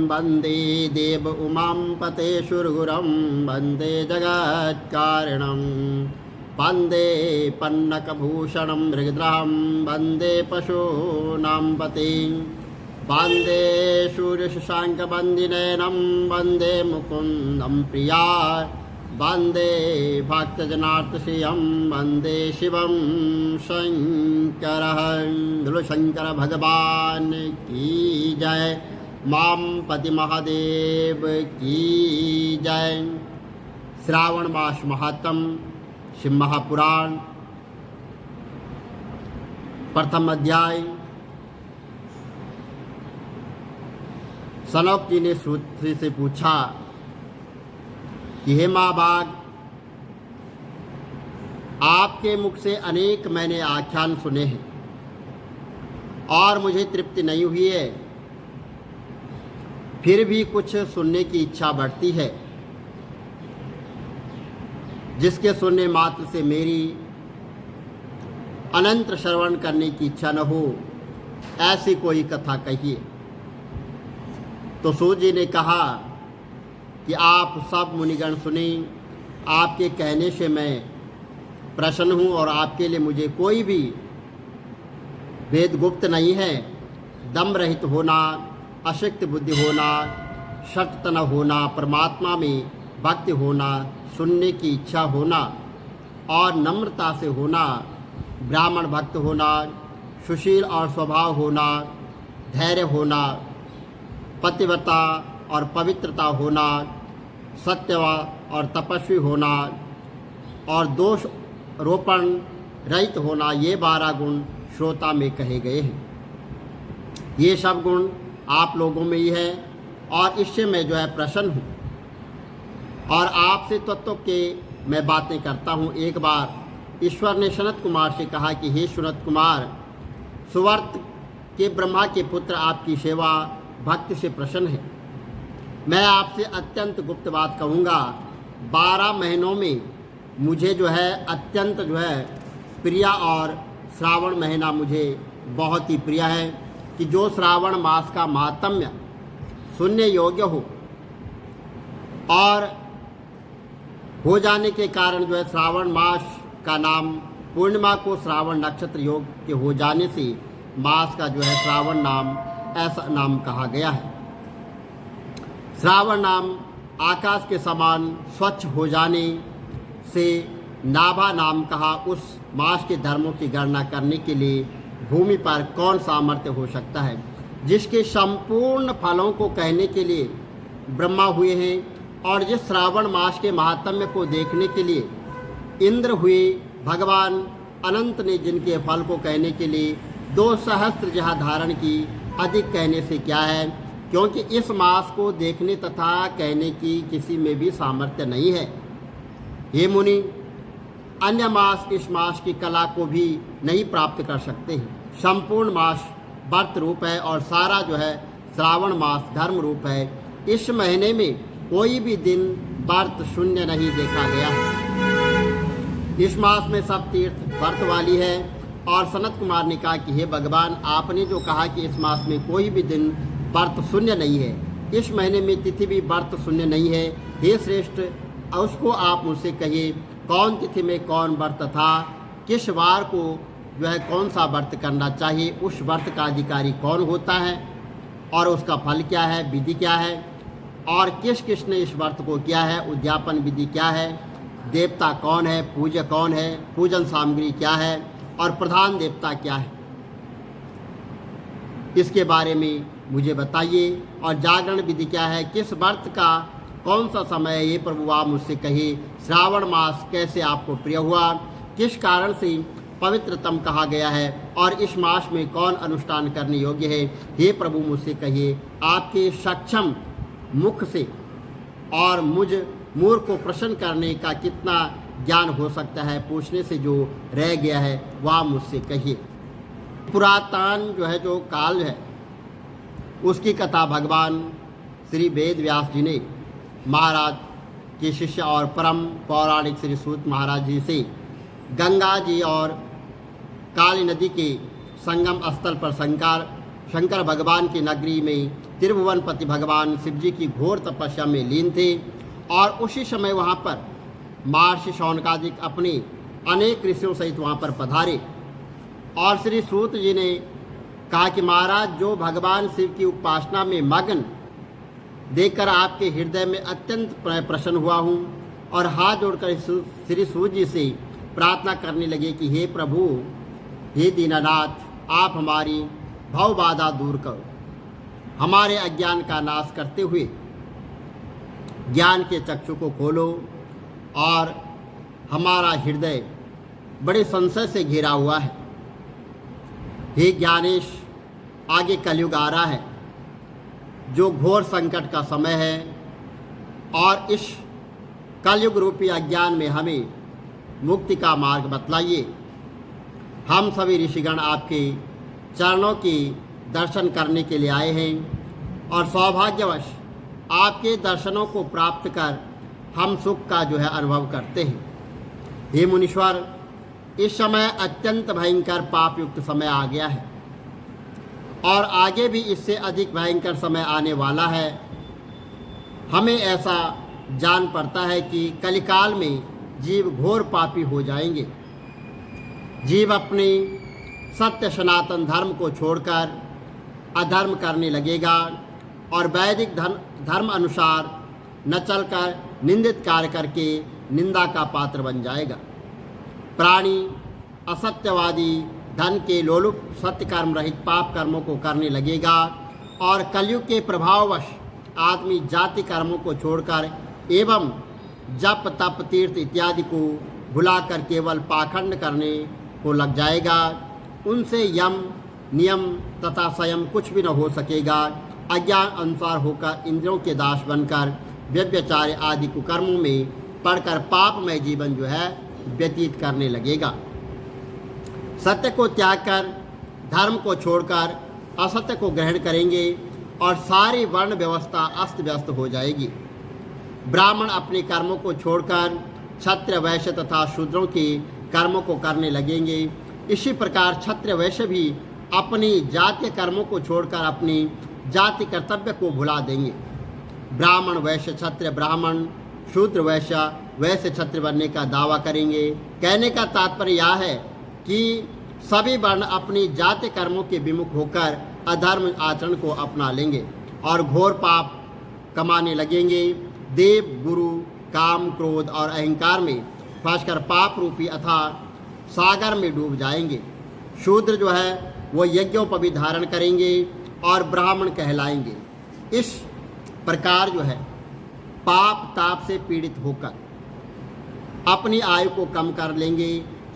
वन्दे देव उमां पतेशुर्गुरं वन्दे जगत्कारणं वन्दे पन्नकभूषणं मृगद्रहं वन्दे पशूनां पतिं वन्दे सूर्यशशाङ्कवन्दिनयनं वन्दे मुकुन्दं प्रिया वन्दे भक्तजनार्तश्रियं वन्दे शिवं शङ्करः। बोलो शंकर भगवान की जय। मां पति महादेव की जय। श्रावण मास महात्म शिव महापुराण प्रथम अध्याय। सनौक जी ने श्रुति से पूछा कि हे माँ बाग, आपके मुख से अनेक मैंने आख्यान सुने हैं और मुझे तृप्ति नहीं हुई है, फिर भी कुछ सुनने की इच्छा बढ़ती है, जिसके सुनने मात्र से मेरी अनंत श्रवण करने की इच्छा न हो, ऐसी कोई कथा कहिए। तो सूत जी ने कहा कि आप सब मुनिगण सुने, आपके कहने से मैं प्रसन्न हूँ और आपके लिए मुझे कोई भी वेद गुप्त नहीं है। दम रहित होना, अशक्त बुद्धि होना, शक्त न होना, परमात्मा में भक्ति होना, सुनने की इच्छा होना और नम्रता से होना, ब्राह्मण भक्त होना, सुशील और स्वभाव होना, धैर्य होना, पतिव्रता और पवित्रता होना, सत्यवान और तपस्वी होना और दोष रोपण रहित होना, ये 12 गुण श्रोता में कहे गए हैं। ये सब गुण आप लोगों में ही है और इससे मैं जो है प्रसन्न हूँ और आपसे तत्व के मैं बातें करता हूँ। एक बार ईश्वर ने सनत कुमार से कहा कि हे सनत कुमार, सुवर्त के ब्रह्मा के पुत्र आपकी सेवा भक्ति से प्रसन्न है। मैं आपसे अत्यंत गुप्त बात कहूँगा। 12 महीनों में मुझे जो है अत्यंत जो है प्रिय और श्रावण महीना मुझे बहुत ही प्रिय है कि जो श्रावण मास का महात्म्य सुनने योग्य हो और हो जाने के कारण जो है श्रावण मास का नाम पूर्णिमा को श्रावण नक्षत्र योग के हो जाने से मास का जो है श्रावण नाम ऐसा नाम कहा गया है। श्रावण नाम आकाश के समान स्वच्छ हो जाने से नाभा नाम कहा। उस मास के धर्मों की गणना करने के लिए भूमि पर कौन सामर्थ्य हो सकता है, जिसके संपूर्ण फलों को कहने के लिए ब्रह्मा हुए हैं और जिस श्रावण मास के महात्म्य को देखने के लिए इंद्र हुए। भगवान अनंत ने जिनके फल को कहने के लिए 2 सहस्त्र जहाँ धारण की, अधिक कहने से क्या है, क्योंकि इस मास को देखने तथा कहने की किसी में भी सामर्थ्य नहीं है। हे मुनि, अन्य मास इस मास की कला को भी नहीं प्राप्त कर सकते हैं। संपूर्ण मास व्रत रूप है और सारा जो है श्रावण मास धर्म रूप है। इस महीने में कोई भी दिन व्रत शून्य नहीं देखा गया है। इस मास में सब तीर्थ व्रत वाली है। और सनत कुमार ने कहा कि हे भगवान, आपने जो कहा कि इस मास में कोई भी दिन व्रत शून्य नहीं है, इस महीने में तिथि भी व्रत शून्य नहीं है। हे श्रेष्ठ, उसको आप मुझसे कहिए कौन तिथि में कौन व्रत था, किस वार को जो है कौन सा व्रत करना चाहिए, उस व्रत का अधिकारी कौन होता है और उसका फल क्या है, विधि क्या है और किस किस ने इस व्रत को किया है, उद्यापन विधि क्या है, देवता कौन है, पूज्य कौन है, पूजन सामग्री क्या है और प्रधान देवता क्या है, इसके बारे में मुझे बताइए। और जागरण विधि क्या है, किस व्रत का कौन सा समय है, ये प्रभु आप मुझसे कहिए। श्रावण मास कैसे आपको प्रिय हुआ, किस कारण से पवित्रतम कहा गया है और इस मास में कौन अनुष्ठान करने योग्य है, हे प्रभु मुझसे कहिए। आपके सक्षम मुख से और मुझ मूर्ख को प्रसन्न करने का कितना ज्ञान हो सकता है, पूछने से जो रह गया है वह मुझसे कहिए। पुरातन जो है जो काल है उसकी कथा भगवान श्री वेद व्यास जी ने महाराज के शिष्य और परम पौराणिक श्री सूत महाराज जी से गंगा जी और काली नदी के संगम स्थल पर शंकर भगवान की नगरी में त्रिभुवनपति भगवान शिव जी की घोर तपस्या में लीन थे और उसी समय वहाँ पर महर्षि शौनकादिक अपने अनेक ऋषियों सहित वहाँ पर पधारे और श्री सूत जी ने कहा कि महाराज, जो भगवान शिव की उपासना में मग्न देखकर आपके हृदय में अत्यंत प्रसन्न हुआ हूँ और हाथ जोड़कर श्री सूत जी से प्रार्थना करने लगे कि हे प्रभु, हे दीनानाथ, आप हमारी भव बाधा दूर करो, हमारे अज्ञान का नाश करते हुए ज्ञान के चक्षु को खोलो और हमारा हृदय बड़े संशय से घिरा हुआ है। हे ज्ञानेश, आगे कलयुग आ रहा है जो घोर संकट का समय है और इस कलयुग रूपी अज्ञान में हमें मुक्ति का मार्ग बतलाइए। हम सभी ऋषिगण आपके चरणों की दर्शन करने के लिए आए हैं और सौभाग्यवश आपके दर्शनों को प्राप्त कर हम सुख का अनुभव करते हैं। हे मुनीश्वर, इस समय अत्यंत भयंकर पाप युक्त समय आ गया है और आगे भी इससे अधिक भयंकर समय आने वाला है। हमें ऐसा जान पड़ता है कि कलिकाल में जीव घोर पापी हो जाएंगे। जीव अपने सत्य सनातन धर्म को छोड़कर अधर्म करने लगेगा और वैदिक धर्म अनुसार न चलकर निंदित कार्य करके निंदा का पात्र बन जाएगा। प्राणी असत्यवादी, धन के लोलुप, सत्य कर्म रहित पाप कर्मों को करने लगेगा और कलयुग के प्रभाववश आदमी जाति कर्मों को छोड़कर एवं जप तप तीर्थ इत्यादि को भुलाकर केवल पाखंड करने को लग जाएगा। उनसे यम नियम तथा संयम कुछ भी न हो सकेगा। अज्ञान अनुसार होकर इंद्रियों के दास बनकर व्यभिचार आदि कुकर्मों में पड़कर पापमय जीवन व्यतीत करने लगेगा। सत्य को त्याग कर धर्म को छोड़कर असत्य को ग्रहण करेंगे और सारी वर्ण व्यवस्था अस्त व्यस्त हो जाएगी। ब्राह्मण अपने कर्मों को छोड़कर क्षत्रिय वैश्य तथा शूद्रों के कर्मों को करने लगेंगे। इसी प्रकार क्षत्रिय वैश्य भी अपनी जातीय कर्मों को छोड़कर अपनी जाति कर्तव्य को भुला देंगे। ब्राह्मण वैश्य क्षत्रिय, ब्राह्मण शूद्र वैश्य, वैश्य क्षत्रिय बनने का दावा करेंगे। कहने का तात्पर्य यह है कि सभी वर्ण अपनी जाति कर्मों के विमुख होकर अधर्म आचरण को अपना लेंगे और घोर पाप कमाने लगेंगे। देव, गुरु, काम, क्रोध और अहंकार में फंसकर पाप रूपी अथा सागर में डूब जाएंगे। शूद्र वो यज्ञोपवीत धारण करेंगे और ब्राह्मण कहलाएंगे। इस प्रकार पाप ताप से पीड़ित होकर अपनी आयु को कम कर लेंगे।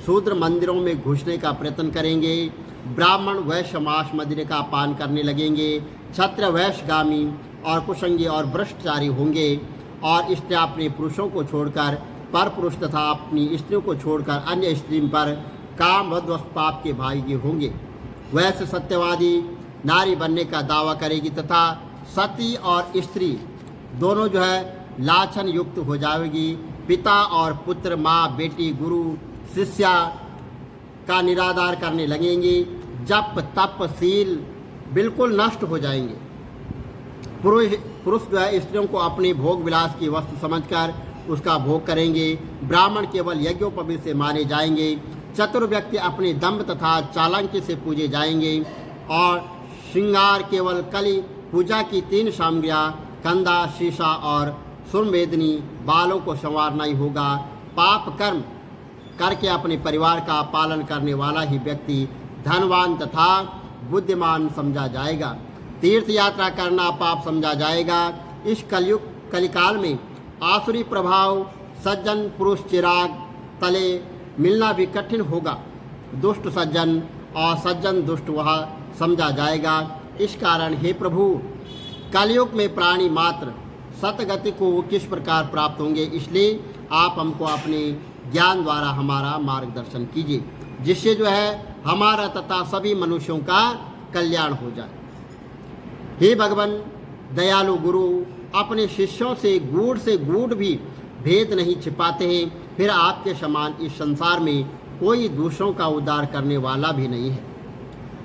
शूद्र मंदिरों में घुसने का प्रयत्न करेंगे। ब्राह्मण वैश्य मांस मदिरे का पान करने लगेंगे। क्षत्रिय वैश्यगामी और कुसंगी और भ्रष्टाचारी होंगे और स्त्रियां अपने पुरुषों को छोड़कर पर पुरुष तथा अपनी स्त्रियों को छोड़कर अन्य स्त्री पर काम वश पाप के भागी होंगे। वैश्य सत्यवादी नारी बनने का दावा करेगी तथा सती और स्त्री दोनों लाछन युक्त हो जाएगी। पिता और पुत्र, माँ बेटी, गुरु शिष्या का निराधार करने लगेंगे। जप तप शील बिल्कुल नष्ट हो जाएंगे। पुरुष स्त्रियों को अपने भोग विलास की वस्तु समझकर उसका भोग करेंगे। ब्राह्मण केवल यज्ञोपवीत से माने जाएंगे। चतुर व्यक्ति अपने दंभ तथा चालांकी से पूजे जाएंगे और श्रृंगार केवल कली पूजा की 3 सामग्रियाँ कंदा, शीशा और सुरमेदनी, बालों को संवारना ही होगा। पाप कर्म करके अपने परिवार का पालन करने वाला ही व्यक्ति धनवान तथा बुद्धिमान समझा जाएगा। तीर्थ यात्रा करना पाप समझा जाएगा। इस कलिकाल में आसुरी प्रभाव सज्जन पुरुष चिराग तले मिलना भी कठिन होगा। दुष्ट सज्जन और सज्जन दुष्ट वह समझा जाएगा। इस कारण हे प्रभु, कलयुग में प्राणी मात्र सतगति को किस प्रकार प्राप्त होंगे, इसलिए आप हमको अपने ज्ञान द्वारा हमारा मार्गदर्शन कीजिए, जिससे हमारा तथा सभी मनुष्यों का कल्याण हो जाए। हे भगवान दयालु गुरु, अपने शिष्यों से गूढ़ भी भेद नहीं छिपाते हैं, फिर आपके समान इस संसार में कोई दूसरों का उद्धार करने वाला भी नहीं है।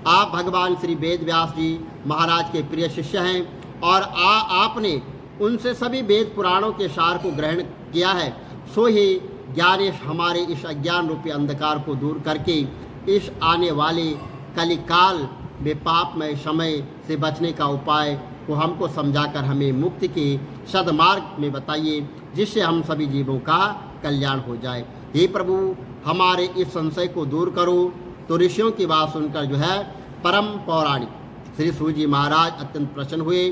आप भगवान श्री वेद व्यास जी महाराज के प्रिय शिष्य हैं और आपने उनसे सभी वेद पुराणों के सार को ग्रहण किया है, सो ही ज्ञानेश हमारे इस अज्ञान रूपी अंधकार को दूर करके इस आने वाले कलिकाल में पापमय समय से बचने का उपाय को हमको समझाकर हमें मुक्ति के सदमार्ग में बताइए, जिससे हम सभी जीवों का कल्याण हो जाए। हे प्रभु, हमारे इस संशय को दूर करो। तो ऋषियों की बात सुनकर जो है परम पौराणिक श्री सूत जी महाराज अत्यंत प्रसन्न हुए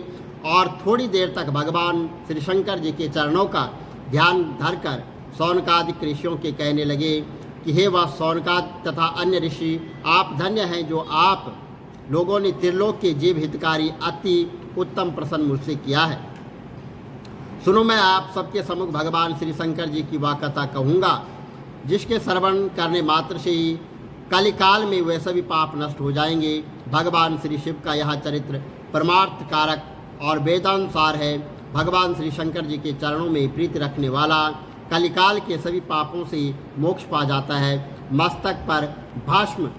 और थोड़ी देर तक भगवान श्री शंकर जी के चरणों का ध्यान धरकर शौनकादिक ऋषियों के कहने लगे कि हे वह शौनकाद तथा अन्य ऋषि, आप धन्य हैं जो आप लोगों ने त्रिलोक के जीव हितकारी अति उत्तम प्रसन्न मुझसे किया है। सुनो, मैं आप सबके सम्मुख भगवान श्री शंकर जी की वह कथा कहूँगा जिसके श्रवण करने मात्र से ही कलिकाल में वे सभी पाप नष्ट हो जाएंगे। भगवान श्री शिव का यह चरित्र परमार्थ कारक और वेदानुसार है। भगवान श्री शंकर जी के चरणों में प्रीति रखने वाला कलिकाल के सभी पापों से मोक्ष पा जाता है। मस्तक पर भस्म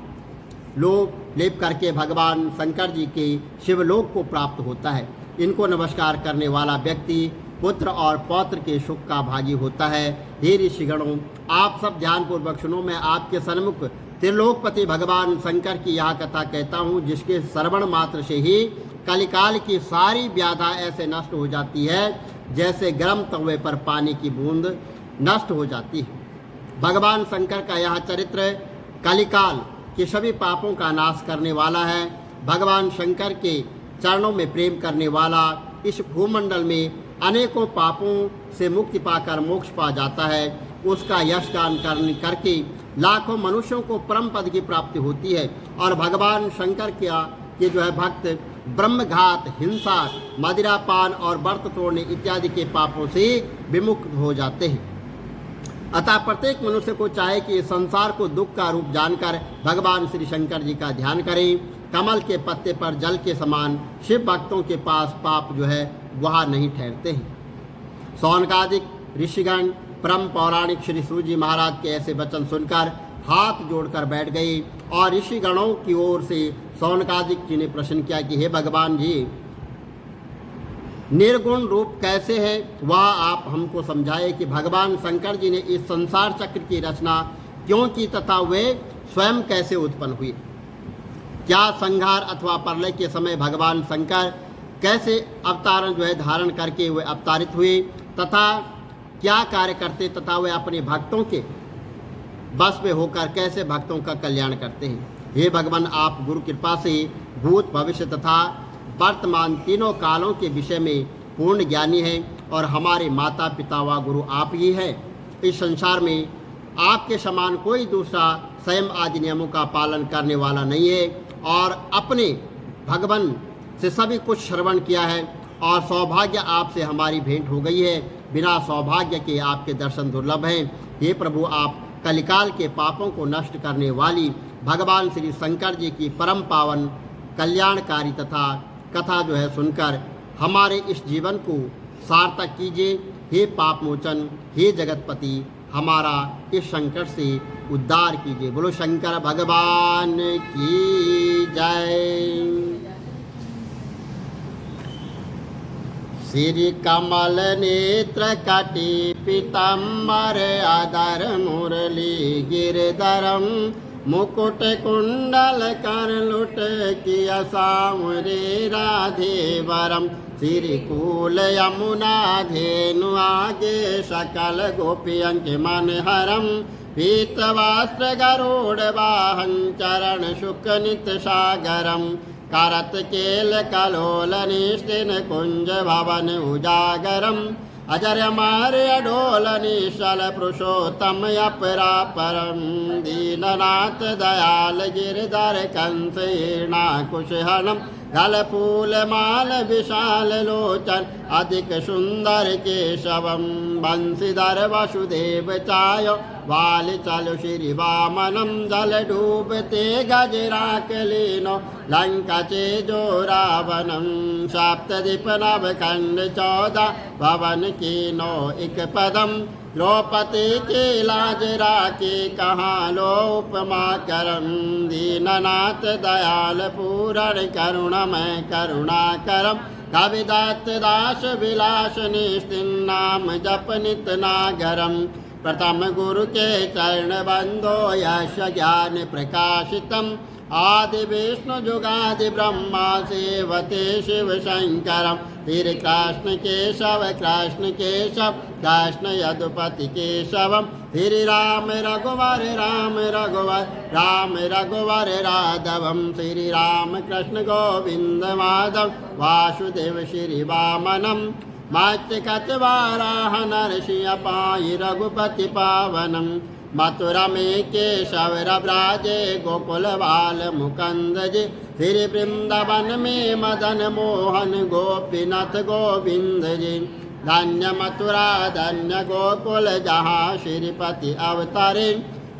लेप करके भगवान शंकर जी के शिवलोक को प्राप्त होता है। इनको नमस्कार करने वाला व्यक्ति पुत्र और पौत्र के सुख का भागी होता है। हे ऋषिगणों, आप सब ध्यानपूर्वक सुनो। मैं आपके सन्मुख त्रिलोकपति भगवान शंकर की यह कथा कहता हूँ, जिसके श्रवण मात्र से ही कलिकाल की सारी व्याधा ऐसे नष्ट हो जाती है जैसे गर्म तवे पर पानी की बूंद नष्ट हो जाती है। भगवान शंकर का यह चरित्र कलिकाल के सभी पापों का नाश करने वाला है। भगवान शंकर के चरणों में प्रेम करने वाला इस भूमंडल में अनेकों पापों से मुक्ति पाकर मोक्ष पा जाता है। उसका यशगान करके लाखों मनुष्यों को परम पद की प्राप्ति होती है और भगवान शंकर के जो है भक्त ब्रह्मघात, हिंसा, मदिरापान और व्रत तोड़ने इत्यादि के पापों से विमुक्त हो जाते हैं। अतः प्रत्येक मनुष्य को चाहे कि इस संसार को दुख का रूप जानकर भगवान श्री शंकर जी का ध्यान करें। कमल के पत्ते पर जल के समान शिव भक्तों के पास पाप जो है वह नहीं ठहरते हैं। शौनकादिक ऋषिगण परम पौराणिक श्री सूत जी महाराज के ऐसे वचन सुनकर हाथ जोड़कर बैठ गए और ऋषिगणों की ओर से शौनकादिक जी ने प्रश्न किया कि हे भगवान जी, निर्गुण रूप कैसे है वह आप हमको समझाए कि भगवान शंकर जी ने इस संसार चक्र की रचना क्यों की तथा वे स्वयं कैसे उत्पन्न हुए। क्या संहार अथवा प्रलय के समय भगवान शंकर कैसे अवतारण जो है धारण करके वे अवतारित हुए तथा क्या कार्य करते तथा वे अपने भक्तों के बस में होकर कैसे भक्तों का कल्याण करते हैं। हे भगवान, आप गुरु कृपा से भूत, भविष्य तथा वर्तमान तीनों कालों के विषय में पूर्ण ज्ञानी हैं और हमारे माता पिता व गुरु आप ही हैं। इस संसार में आपके समान कोई दूसरा संयम आदि नियमों का पालन करने वाला नहीं है और अपने भगवान से सभी कुछ श्रवण किया है और सौभाग्य आपसे हमारी भेंट हो गई है। बिना सौभाग्य के आपके दर्शन दुर्लभ हैं। हे प्रभु, आप कलिकाल के पापों को नष्ट करने वाली भगवान श्री शंकर जी की परम पावन कल्याणकारी तथा कथा जो है सुनकर हमारे इस जीवन को सार्थक कीजिए। हे पाप मोचन, हे जगतपति, हमारा इस संकट से उद्धार कीजिए। बोलो शंकर भगवान की जय। श्री कमल नेत्र कटी पीताम्बर अधर मुरली गिरधरम मुकुट कुंडल कर लुट किया सामरे राधे वरम श्रीकूल यमुना धेनु आगे सकल गोपियं के मन हरम पीत वस्त्र गरुड़ वाहन चरण शुक नित सागरम करत केल कलोल निष्ठिन कुंज भवन उजागरम अजर मार अडोल निशल पुरुषोत्तम अपरा परम दीननाथ दयाल गिरधर कंस कुशहनम गल फूल माल विशाल लोचन अधिक सुंदर केशवम बंशीधर वसुदेव चायो वाल चल श्री वामनम जल डूबते गजराक लीनो लंका चे जो रावणम सप्तदीप नव खंड 14 भवन कीनो एक पदम द्रौपदी के लाज राखे कहाँ लो उपमा करम दीननाथ दयाल पूरण करुणमय करुणा करम कविदत्त दास विलास निस्तिन्नाम जप नित नागरम प्रथम गुरु के चरण बंदो यश ज्ञान प्रकाशितम आदि विष्णु जुगादि ब्रह्मा सेवते शिव शंकरम फिर कृष्ण केशव कृष्ण केशव कृष्ण यदुपति केशवम फिर राम रघुवर राम रघुवर राम रघुवर राघवम श्री राम कृष्ण गोविंद माधव वासुदेव श्री वामनम मत्स्य कचवाराह नरसिंह पाई रघुपति पावनम मथुरा में केशव ब्राजे गोकुल बाल मुकंद जी फिर वृंदावन में मदन मोहन गोपीनाथ गोविंद जी धन्य मथुरा धन्य गोकुल जहाँ श्रीपति अवतरे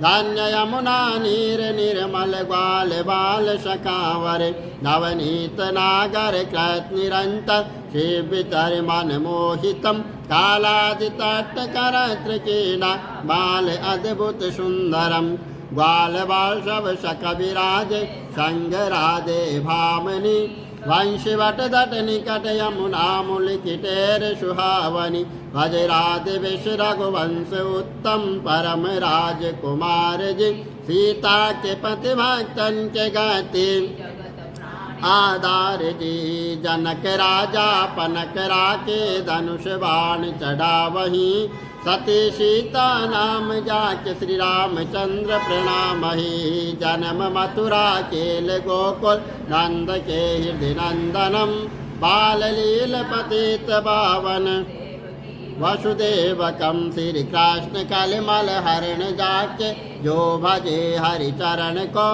धन्य यमुना नीर निर्मल ग्वाल बाल सखावर नवनीत नागर कृत निरंतर शिवितर मन मोहितम कालादितट करत्र कीना बाल अद्भुत सुंदरम ग्वाल बाल सब सख विराज संग राधे भामनी वंशवट दट निकट यमुना मुलिकिटेर सुहावनी भज राधे विष रघुवंश उत्तम परम राजकुमार जी सीता के पति भक्तन के गति आधार जी जनक राजा पनक राके धनुष बाण चढ़ा वही सती सीता नाम जाके श्री रामचंद्र प्रणामहि जन्म मथुरा केल गोकुल नंद के हृदय नंदनम बाल लील पतित पावन वसुदेवकम श्री कृष्ण कलिमल हरण जाके जो भजे हरि चरण को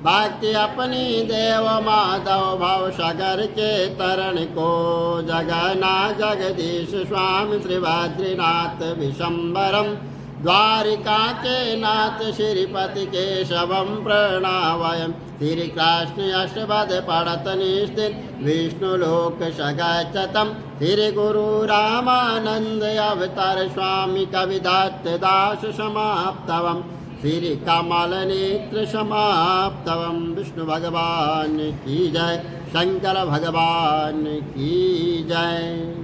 भक्ति अपनी देव माधव भव सागर के तरण को जगन्ना जगदीश स्वामी श्री बद्रीनाथ विशंबरम द्वारिका के नाथ श्रीपति केशवम प्रणावयम श्री कृष्ण अष्टपद पढ़त निस्तिन विष्णु लोक सगच्छतम श्री गुरु रामानंद अवतार स्वामी कविदत्त दास समाप्तवम श्री कमल नेत्र समाप्तवम विष्णु भगवान की जय शंकर भगवान की जय।